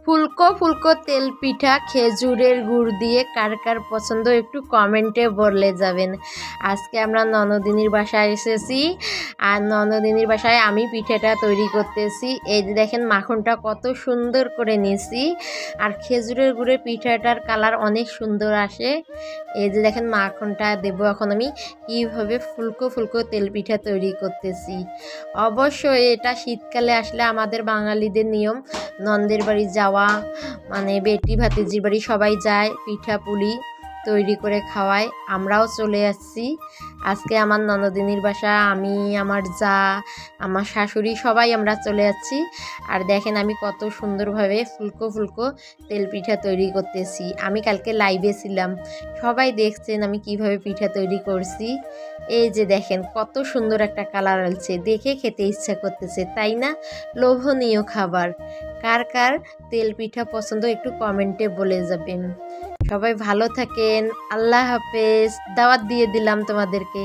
ফুলকো ফুলকো তেল পিঠা খেজুরের গুড় দিয়ে কার কার পছন্দ একটু কমেন্টে বলে যাবেন। আজকে আমরা ননদিনীর বাসায় এসেছি, আর ননদিনীর বাসায় আমি পিঠাটা তৈরি করতেছি। এই যে দেখেন মাখনটা কত সুন্দর করে নিয়েছি, আর খেজুরের গুড়ের পিঠাটার কালার অনেক সুন্দর আসে। এই যে দেখেন মাখনটা দেব এখন আমি কীভাবে ফুলকো ফুলকো তেল পিঠা তৈরি করতেছি। অবশ্যই এটা শীতকালে আসলে আমাদের বাঙালিদের নিয়ম, ননদের বাড়ি যাওয়া মানে বেটি ভাতিজির বাড়ি সবাই যায়, পিঠা পুলি তৈরি করে খাওয়ায়। আমরাও চলে আসছি আজকে আমার ননদিনীর বাসা, আমি আমার যা আমার শাশুড়ি সবাই আমরা চলে যাচ্ছি। আর দেখেন আমি কত সুন্দরভাবে ফুলকো ফুলকো তেল পিঠা তৈরি করতেছি। আমি কালকে লাইভে ছিলাম, সবাই দেখছেন আমি কিভাবে পিঠা তৈরি করছি। এই যে দেখেন কত সুন্দর একটা কালার আসছে, দেখে খেতে ইচ্ছা করতেছে তাই না? লোভনীয় খাবার। কার কার তেল পিঠা পছন্দ একটু কমেন্টে বলে যাবেন। সবাই ভালো থাকেন, আল্লাহ হাফেজ। দাওয়াত দিয়ে দিলাম তোমাদেরকে।